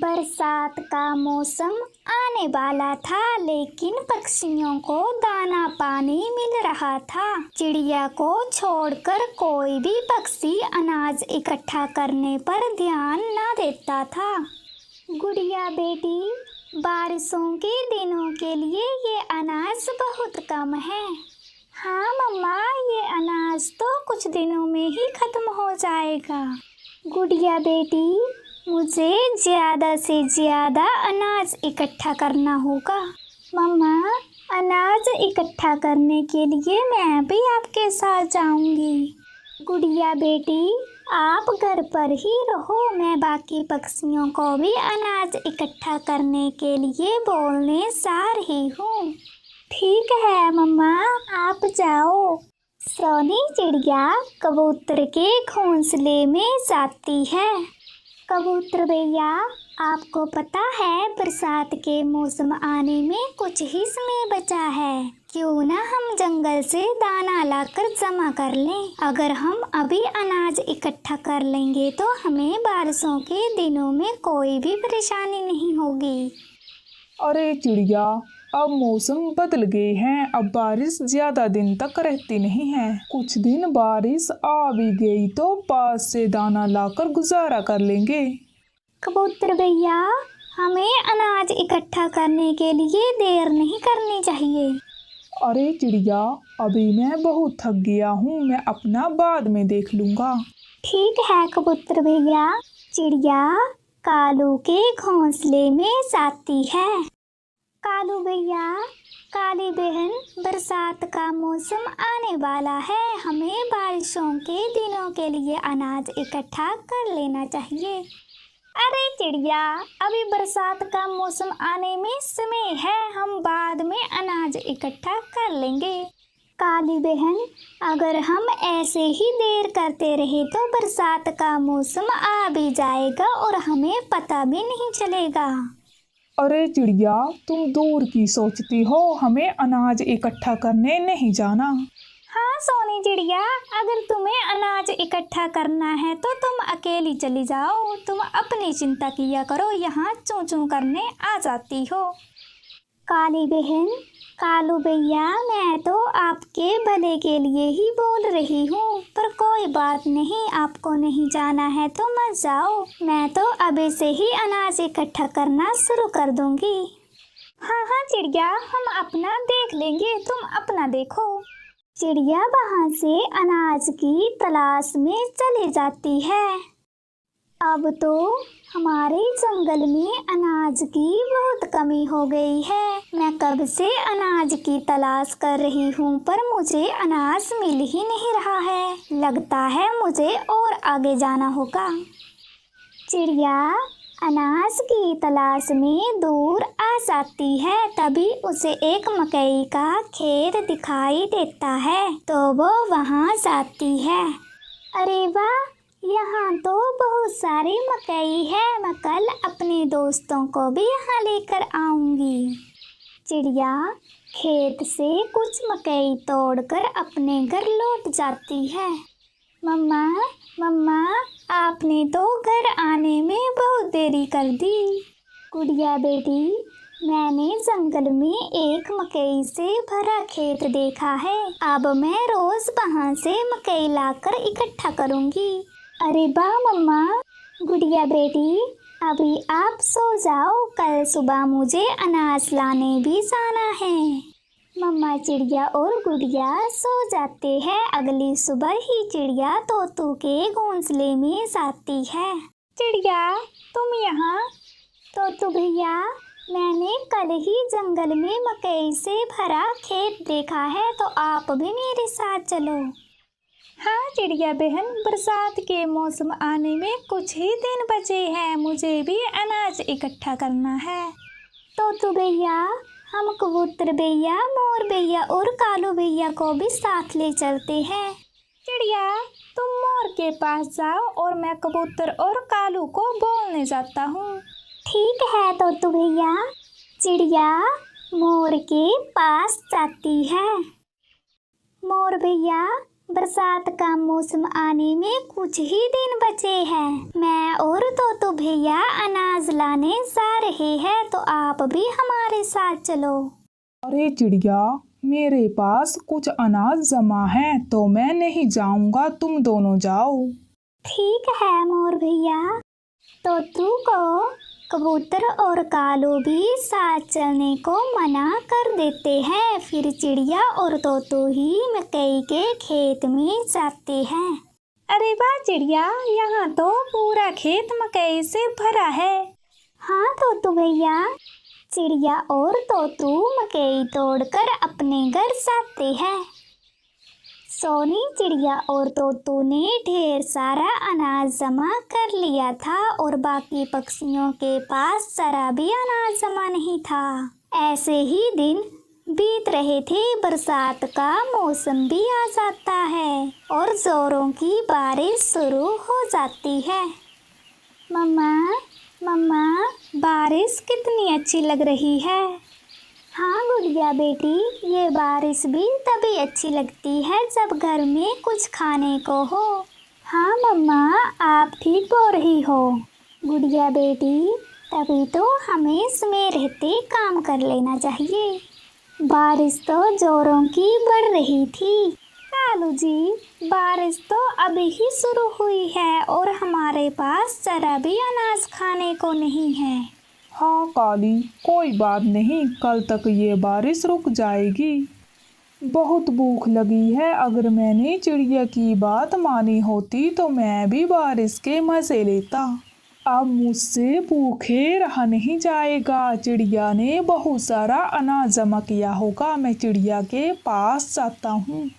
बरसात का मौसम आने वाला था, लेकिन पक्षियों को दाना पानी मिल रहा था। चिड़िया को छोड़कर कोई भी पक्षी अनाज इकट्ठा करने पर ध्यान न देता था। गुड़िया बेटी, बारिशों के दिनों के लिए ये अनाज बहुत कम है। हाँ मम्मा, ये अनाज तो कुछ दिनों में ही खत्म हो जाएगा। गुड़िया बेटी, मुझे ज़्यादा से ज़्यादा अनाज इकट्ठा करना होगा। मम्मा, अनाज इकट्ठा करने के लिए मैं भी आपके साथ जाऊंगी। गुड़िया बेटी, आप घर पर ही रहो, मैं बाकी पक्षियों को भी अनाज इकट्ठा करने के लिए बोलने जा रही हूँ। ठीक है मम्मा, आप जाओ। सोनी चिड़िया कबूतर के घोंसले में जाती है। कबूतर भैया, आपको पता है बरसात के मौसम आने में कुछ ही समय बचा है। क्यों ना हम जंगल से दाना लाकर जमा कर लें। अगर हम अभी अनाज इकट्ठा कर लेंगे तो हमें बारिशों के दिनों में कोई भी परेशानी नहीं होगी। अरे चिड़िया, अब मौसम बदल गए हैं। अब बारिश ज्यादा दिन तक रहती नहीं है। कुछ दिन बारिश आ भी गई तो पास से दाना लाकर गुजारा कर लेंगे। कबूतर भैया, हमें अनाज इकट्ठा करने के लिए देर नहीं करनी चाहिए। अरे चिड़िया, अभी मैं बहुत थक गया हूँ, मैं अपना बाद में देख लूँगा। ठीक है कबूतर भैया। चिड़िया कालू के घोंसले में जाती है। कालू भैया, काली बहन, बरसात का मौसम आने वाला है, हमें बारिशों के दिनों के लिए अनाज इकट्ठा कर लेना चाहिए। अरे चिड़िया, अभी बरसात का मौसम आने में समय है, हम बाद में अनाज इकट्ठा कर लेंगे। काली बहन, अगर हम ऐसे ही देर करते रहे तो बरसात का मौसम आ भी जाएगा और हमें पता भी नहीं चलेगा। अरे चिड़िया, तुम दूर की सोचती हो, हमें अनाज इकट्ठा करने नहीं जाना। हाँ सोनी चिड़िया, अगर तुम्हें अनाज इकट्ठा करना है तो तुम अकेली चली जाओ, तुम अपनी चिंता किया करो, यहाँ चूं चूं करने आ जाती हो। काली बहन, कालू भैया, मैं तो आपके भले के लिए ही बोल रही हूँ, पर कोई बात नहीं, आपको नहीं जाना है तो मत जाओ, मैं तो अभी से ही अनाज इकट्ठा करना शुरू कर दूंगी। हाँ हाँ चिड़िया, हम अपना देख लेंगे, तुम अपना देखो। चिड़िया वहाँ से अनाज की तलाश में चली जाती है। अब तो हमारे जंगल में अनाज की बहुत कमी हो गई है। मैं कब से अनाज की तलाश कर रही हूँ, पर मुझे अनाज मिल ही नहीं रहा है। लगता है मुझे और आगे जाना होगा। चिड़िया अनाज की तलाश में दूर आ जाती है, तभी उसे एक मकई का खेत दिखाई देता है, तो वो वहाँ जाती है। अरे वाह, यहाँ तो बहुत सारी मकई है, मैं कल अपने दोस्तों को भी यहाँ लेकर आऊँगी। चिड़िया खेत से कुछ मकई तोड़कर अपने घर लौट जाती है। मम्मा मम्मा, आपने तो घर आने में बहुत देरी कर दी। गुड़िया बेटी, मैंने जंगल में एक मकई से भरा खेत देखा है, अब मैं रोज वहाँ से मकई लाकर इकट्ठा करूँगी। अरे वाह मम्मा। गुड़िया बेटी, अभी आप सो जाओ, कल सुबह मुझे अनाज लाने भी जाना है। मम्मा चिड़िया और गुड़िया सो जाते हैं। अगली सुबह ही चिड़िया तोतू के घोंसले में जाती है। चिड़िया तुम यहाँ? तोतू भैया, मैंने कल ही जंगल में मकई से भरा खेत देखा है, तो आप भी मेरे साथ चलो। हाँ चिड़िया बहन, बरसात के मौसम आने में कुछ ही दिन बचे हैं, मुझे भी अनाज इकट्ठा करना है। तोतू भैया, हम कबूतर भैया, मोर भैया और कालू भैया को भी साथ ले चलते हैं। चिड़िया तुम मोर के पास जाओ और मैं कबूतर और कालू को बोलने जाता हूँ। ठीक है तोतू भैया। चिड़िया मोर के पास जाती है। मोर भैया, बरसात का मौसम आने में कुछ ही दिन बचे हैं। मैं और तोतू भैया अनाज लाने जा रहे हैं, तो आप भी हमारे साथ चलो। अरे चिड़िया, मेरे पास कुछ अनाज जमा है तो मैं नहीं जाऊंगा, तुम दोनों जाओ। ठीक है मोर भैया। तोतू को कबूतर और कालू भी साथ चलने को मना कर देते हैं। फिर चिड़िया और तोतू ही मकई के खेत में जाते हैं। अरे वाह चिड़िया, यहाँ तो पूरा खेत मकई से भरा है। हाँ तोतू भैया। चिड़िया और तोतू मकई तोड़कर अपने घर जाते हैं। सोनी चिड़िया और तोतू ने ढेर सारा अनाज जमा कर लिया था और बाकी पक्षियों के पास जरा भी अनाज जमा नहीं था। ऐसे ही दिन बीत रहे थे। बरसात का मौसम भी आ जाता है और जोरों की बारिश शुरू हो जाती है। मम्मा मम्मा, बारिश कितनी अच्छी लग रही है। हाँ गुड़िया बेटी, ये बारिश भी तभी अच्छी लगती है जब घर में कुछ खाने को हो। हाँ मम्मा, आप ठीक बोल रही हो। गुड़िया बेटी, तभी तो हमें इसमें रहते काम कर लेना चाहिए। बारिश तो जोरों की बढ़ रही थी। कालू जी, बारिश तो अभी ही शुरू हुई है और हमारे पास जरा भी अनाज खाने को नहीं है। हाँ काली, कोई बात नहीं, कल तक ये बारिश रुक जाएगी। बहुत भूख लगी है। अगर मैंने चिड़िया की बात मानी होती तो मैं भी बारिश के मज़े लेता। अब मुझसे भूखे रहा नहीं जाएगा। चिड़िया ने बहुत सारा अनाज जमा किया होगा। मैं चिड़िया के पास जाता हूँ।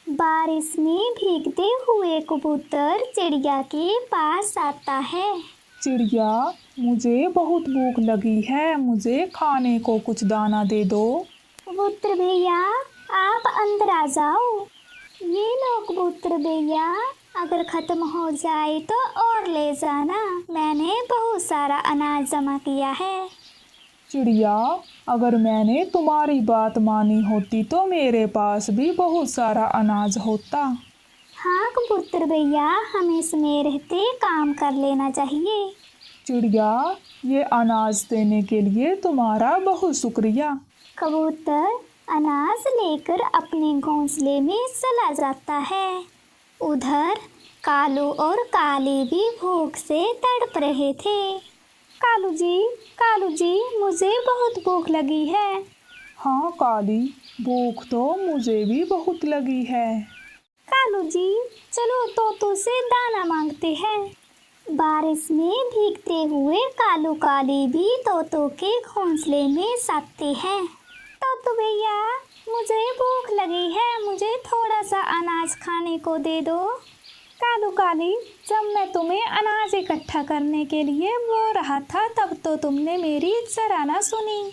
बारिश में भीगते हुए कबूतर चिड़िया के पास आता है। चिड़िया, मुझे बहुत भूख लगी है, मुझे खाने को कुछ दाना दे दो। कबूतर भैया, आप अंदर आ जाओ। ये लो कबूतर भैया, अगर ख़त्म हो जाए तो और ले जाना। मैंने बहुत सारा अनाज जमा किया है। चिड़िया, अगर मैंने तुम्हारी बात मानी होती तो मेरे पास भी बहुत सारा अनाज होता। हाँ कबूतर भैया, हमें इसमें रहते काम कर लेना चाहिए। चिड़िया, ये अनाज देने के लिए तुम्हारा बहुत शुक्रिया। कबूतर अनाज लेकर अपने घोंसले में चला जाता है। उधर कालू और काली भी भूख से तड़प रहे थे। कालू जी, मुझे बहुत भूख लगी है। हाँ काली, भूख तो मुझे भी बहुत लगी है। कालू जी, चलो तोतू से दाना मांगते हैं। बारिश में भीगते हुए कालू काली भी तोतू के घोंसले में जाते हैं। तोतू भैया, मुझे भूख लगी है, मुझे थोड़ा सा अनाज खाने को दे दो। कालू काली, जब मैं तुम्हें अनाज इकट्ठा करने के लिए बोल रहा था तब तो तुमने मेरी जरा ना सुनी।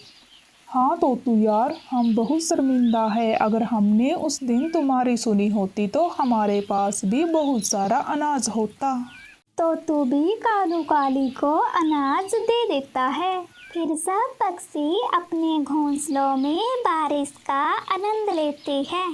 हाँ तोतू यार, हम बहुत शर्मिंदा है। अगर हमने उस दिन तुम्हारी सुनी होती तो हमारे पास भी बहुत सारा अनाज होता। तोतू भी कालू काली को अनाज दे देता है। फिर सब पक्षी अपने घोंसलों में बारिश का आनंद लेते हैं।